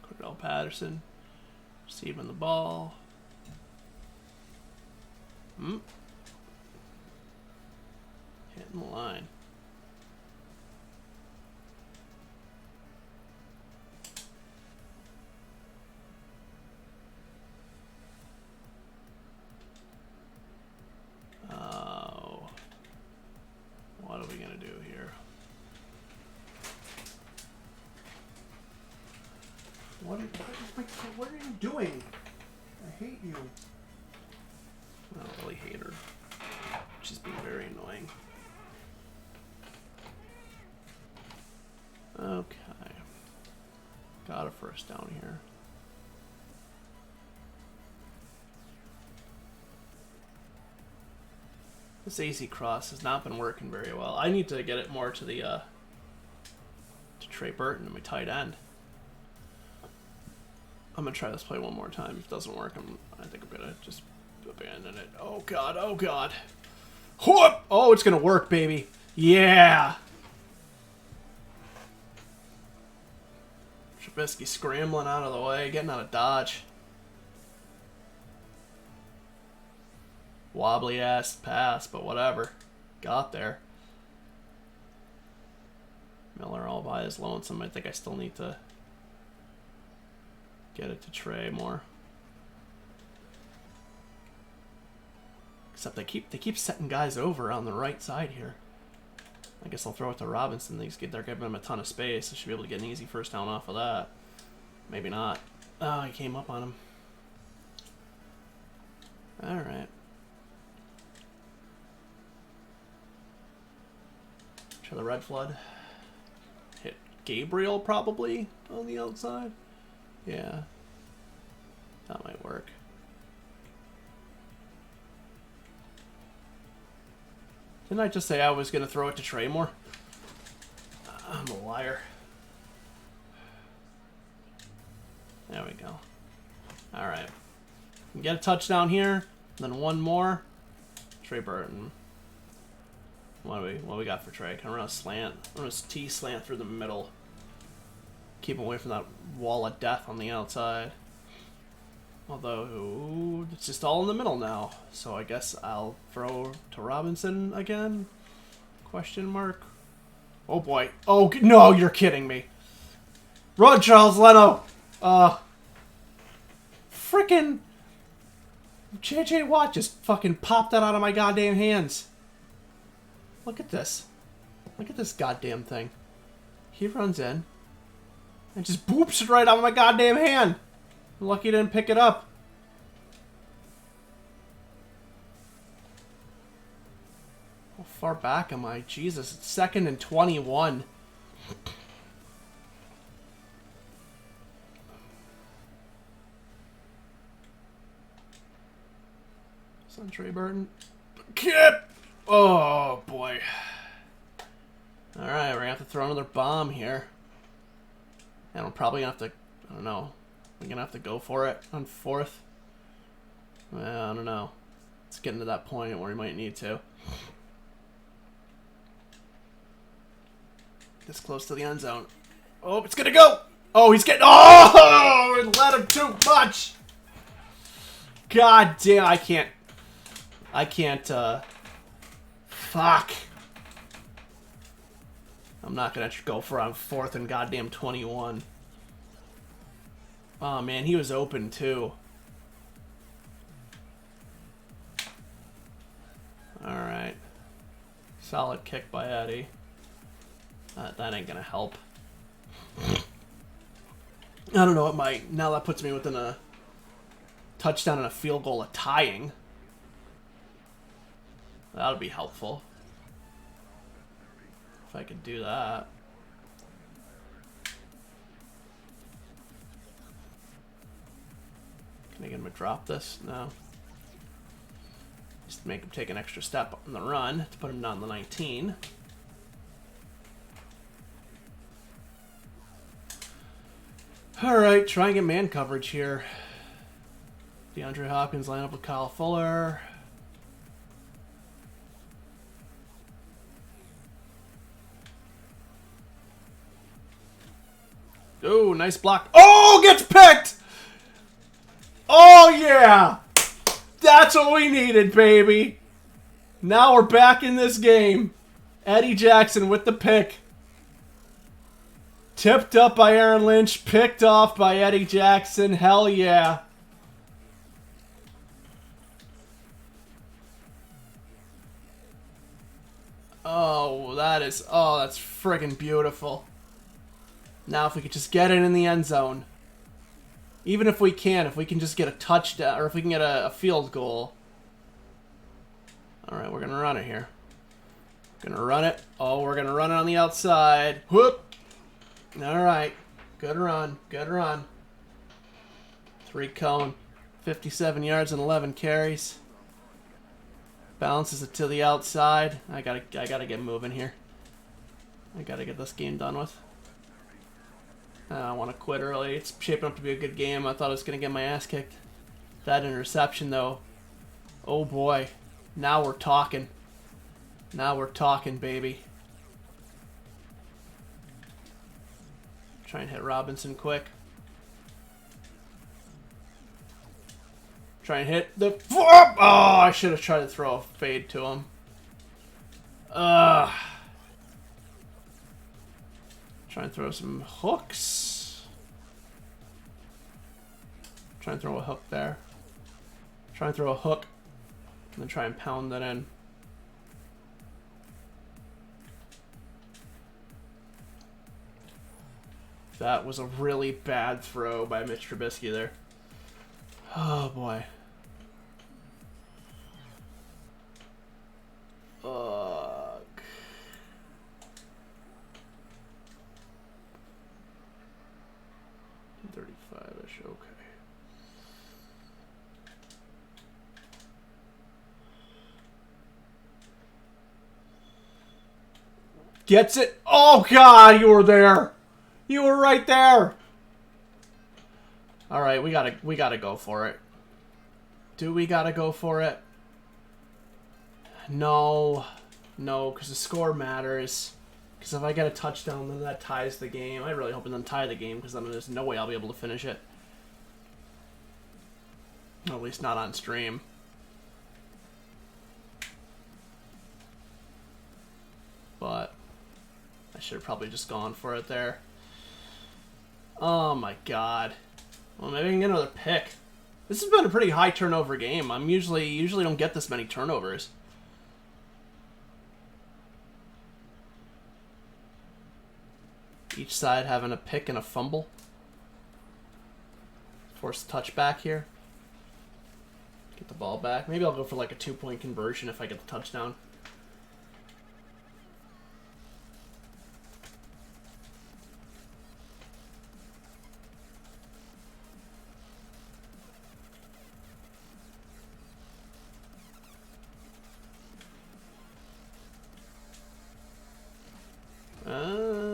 Cordell Patterson receiving the ball. Hitting the line. Oh. What are we gonna do here? What are you doing? I hate you. I don't really hate her. She's being very annoying. Okay. Got a first down here. This AC cross has not been working very well. I need to get it more to the to Trey Burton, my tight end. I'm gonna try this play one more time. If it doesn't work, I think I'm gonna just abandon it. Oh god, oh god. Whoop! Oh, it's gonna work, baby. Yeah. Trubisky scrambling out of the way, getting out of dodge. Wobbly ass pass, but whatever. Got there. Miller all by his lonesome. I think I still need to get it to Trey more. Except they keep setting guys over on the right side here. I guess I'll throw it to Robinson. They're giving him a ton of space. I should be able to get an easy first down off of that. Maybe not. Oh, he came up on him. Alright. Try the red flood. Hit Gabriel probably on the outside. Yeah. That might work. Didn't I just say I was going to throw it to Trey more? I'm a liar. There we go. Alright. Get a touchdown here. Then one more. Trey Burton. What do we got for Trey? Can I run a slant? I'm going to T-slant through the middle. Keep him away from that wall of death on the outside. Although, it's just all in the middle now. So I guess I'll throw to Robinson again? Question mark. Oh boy. Oh, no, you're kidding me. Run, Charles Leno! Frickin' JJ Watt just fucking popped that out of my goddamn hands. Look at this. Look at this goddamn thing. He runs in and just boops it right out of my goddamn hand. I'm lucky he didn't pick it up. How far back am I? Jesus, it's 2nd and 21. Son Trey Burton. Kip! Oh, boy. Alright, we're gonna have to throw another bomb here. And we're probably gonna have to, I don't know. We're gonna have to go for it on 4th. Well, I don't know. It's getting to that point where we might need to. This close to the end zone. Oh, it's gonna go! Oh, he's getting, oh! We let him too much! God damn, I can't, fuck. I'm not gonna go for on 4th and goddamn 21. Oh man, he was open too. Alright. Solid kick by Eddie. That ain't gonna help. I don't know, it might. Now that puts me within a touchdown and a field goal of tying. That would be helpful. If I could do that. Can I get him to drop this? No. Just make him take an extra step on the run to put him down the 19. Alright, try and get man coverage here. DeAndre Hopkins line up with Kyle Fuller. Oh, nice block. Oh, gets picked! Oh, yeah! That's what we needed, baby. Now we're back in this game. Eddie Jackson with the pick. Tipped up by Aaron Lynch. Picked off by Eddie Jackson. Hell yeah. Oh, that's friggin' beautiful. Now if we could just get it in the end zone. Even if we can just get a touchdown, or if we can get a field goal. Alright, we're going to run it here. Going to run it. Oh, we're going to run it on the outside. Whoop! Alright. Good run. Good run. 3 cone. 57 yards and 11 carries. Bounces it to the outside. I gotta get moving here. I gotta get this game done with. I want to quit early. It's shaping up to be a good game. I thought I was going to get my ass kicked. That interception, though. Oh, boy. Now we're talking. Now we're talking, baby. Try and hit Robinson quick. Try and hit the... Oh, I should have tried to throw a fade to him. Try and throw some hooks. Try and throw a hook there. Try and throw a hook. And then try and pound that in. That was a really bad throw by Mitch Trubisky there. Oh, boy. Ugh. 35-ish, okay. Gets it. Oh, God, you were there. You were right there. All right, we gotta go for it. Do we gotta go for it? No, because the score matters. Because if I get a touchdown, then that ties the game. I really hope it doesn't tie the game, because then there's no way I'll be able to finish it. Or at least not on stream. But I should have probably just gone for it there. Oh my god. Well, maybe I can get another pick. This has been a pretty high turnover game. I'm usually don't get this many turnovers. Each side having a pick and a fumble. Force a touchback here. Get the ball back. Maybe I'll go for like a 2-point conversion if I get the touchdown.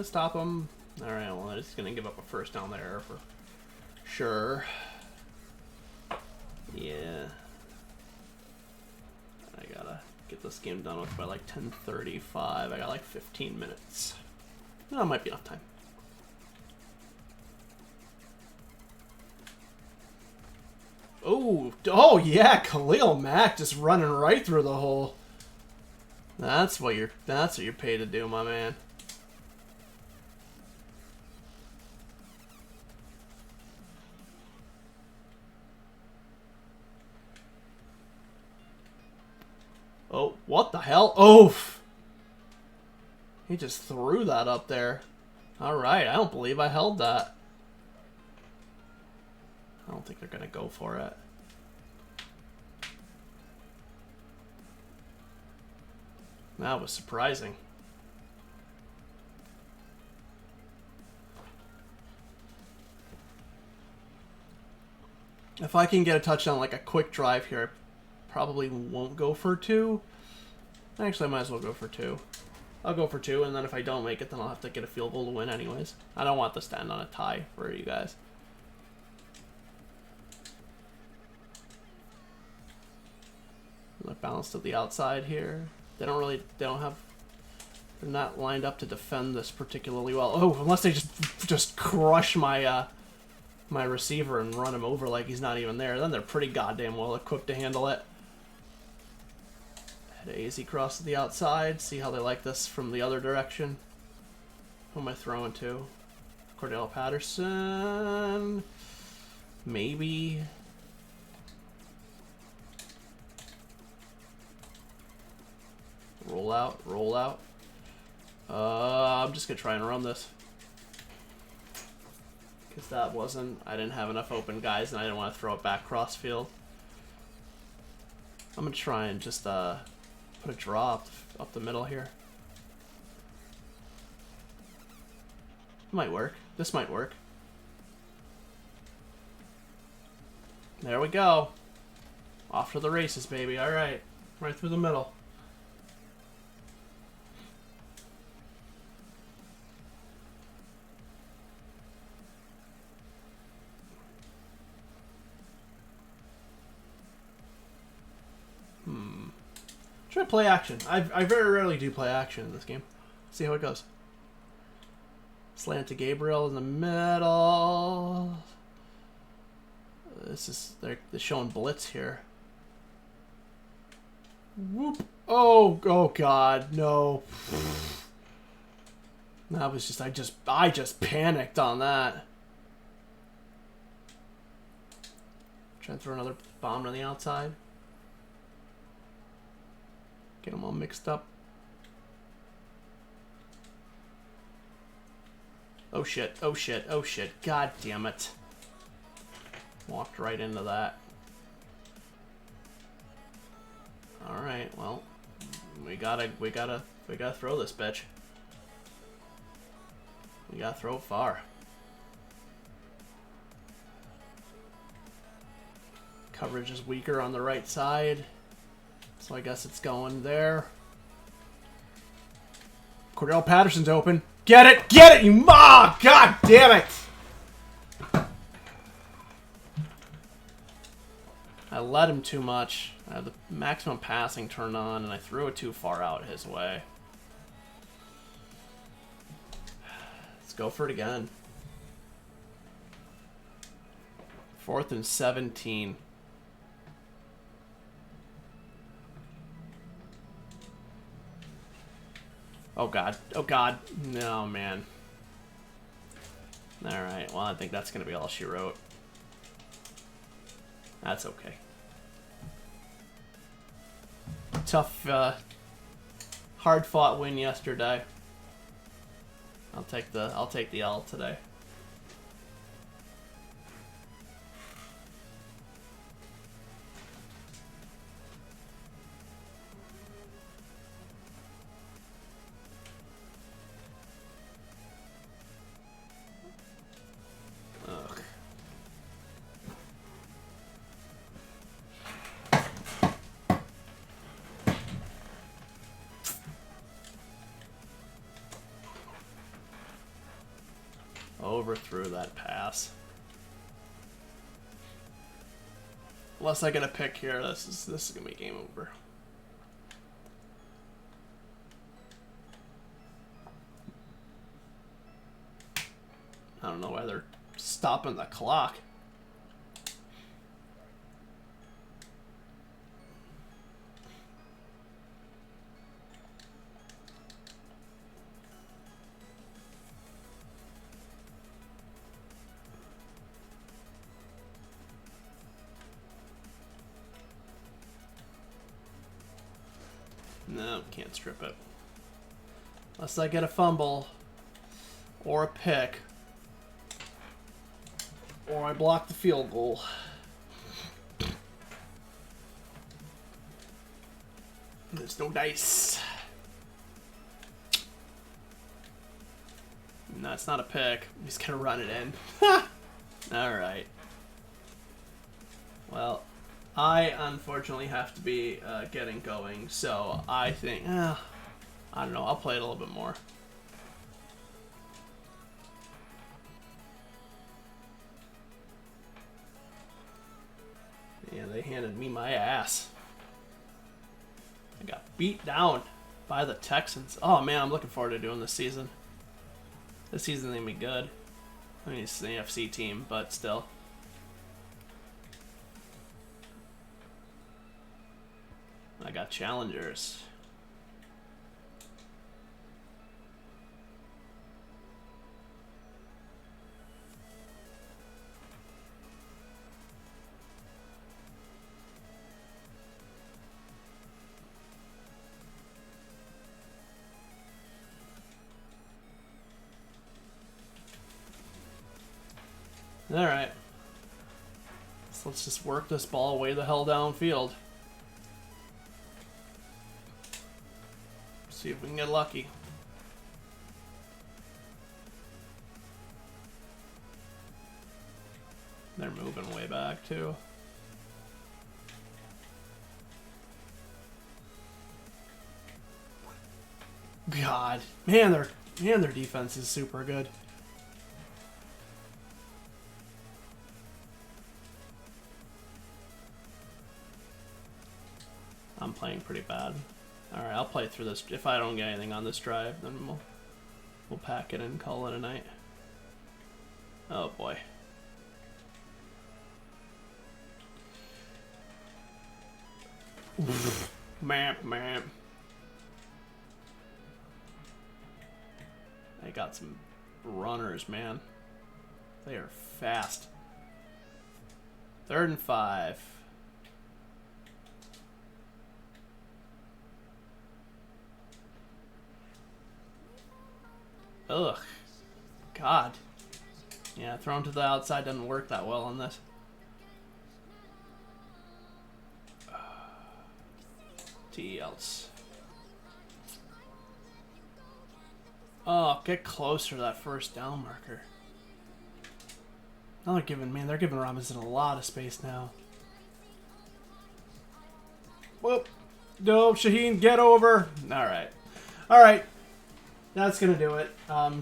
Stop him. Alright, well, he's going to give up a first down there for sure. Yeah. I gotta get this game done with by like 10:35. I got like 15 minutes. No, that might be enough time. Oh yeah, Khalil Mack just running right through the hole. That's what you're paid to do, my man. Oh, what the hell? Oof! He just threw that up there. Alright, I don't believe I held that. I don't think they're going to go for it. That was surprising. If I can get a touchdown, like a quick drive here, probably won't go for 2. Actually, I might as well go for 2. I'll go for 2, and then if I don't make it, then I'll have to get a field goal to win anyways. I don't want this to end on a tie for you guys. Look balanced to the outside here. They're not lined up to defend this particularly well. Oh, unless they just crush my my receiver and run him over like he's not even there. Then they're pretty goddamn well equipped to handle it. Head AZ cross to the outside. See how they like this from the other direction. Who am I throwing to? Cordell Patterson. Maybe. Roll out, roll out. I'm just gonna try and run this. Because I didn't have enough open guys and I didn't want to throw it back cross field. I'm gonna try and just put a draw up the middle here. Might work. This might work. There we go. Off to the races, baby. Alright. Right through the middle. Try to play action. I very rarely do play action in this game. See how it goes. Slant to Gabriel in the middle. They're showing blitz here. Whoop. Oh god, no. That was just I just panicked on that. Try to throw another bomb on the outside. Get them all mixed up. Oh shit, oh shit, oh shit. God damn it. Walked right into that. Alright, well. We gotta throw this bitch. We gotta throw it far. Coverage is weaker on the right side. So I guess it's going there. Cordell Patterson's open. Get it! Get it, you ma! God damn it! I let him too much. I had the maximum passing turned on, and I threw it too far out his way. Let's go for it again. 4th and 17. Oh god. Oh god. No, man. Alright, well I think that's going to be all she wrote. That's okay. Tough, hard-fought win yesterday. I'll take the L today. Ugh. Overthrew that pass. Unless I get a pick here, this is gonna be game over. I don't know why they're stopping the clock. No, can't strip it. Unless I get a fumble, or a pick, or I block the field goal. There's no dice. No, it's not a pick. I'm just gonna run it in. Alright. Well, I unfortunately have to be getting going, so I think, I don't know, I'll play it a little bit more. Yeah, they handed me my ass. I got beat down by the Texans. Oh man, I'm looking forward to doing this season. This season's gonna be good. I mean, it's an AFC team, but still. I got challengers. Alright. So let's just work this ball way the hell downfield. See if we can get lucky. They're moving way back too. God, man, their defense is super good. I'm playing pretty bad. Alright, I'll play through this. If I don't get anything on this drive, then we'll pack it and call it a night. Oh boy. Man. They got some runners, man. They are fast. 3rd and 5. Ugh. God. Yeah, thrown to the outside doesn't work that well on this. T else. Oh, get closer to that first down marker. Now they're giving Robinson a lot of space now. Whoop. No, Shaheen, get over. Alright. Alright. That's going to do it.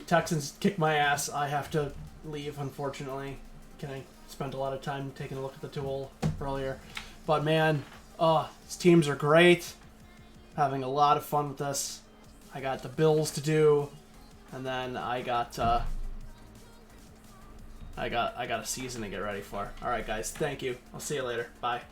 Texans kick my ass. I have to leave, unfortunately. I spent a lot of time taking a look at the tool earlier. But, man, these teams are great. Having a lot of fun with this. I got the Bills to do. And then I got a season to get ready for. Alright, guys. Thank you. I'll see you later. Bye.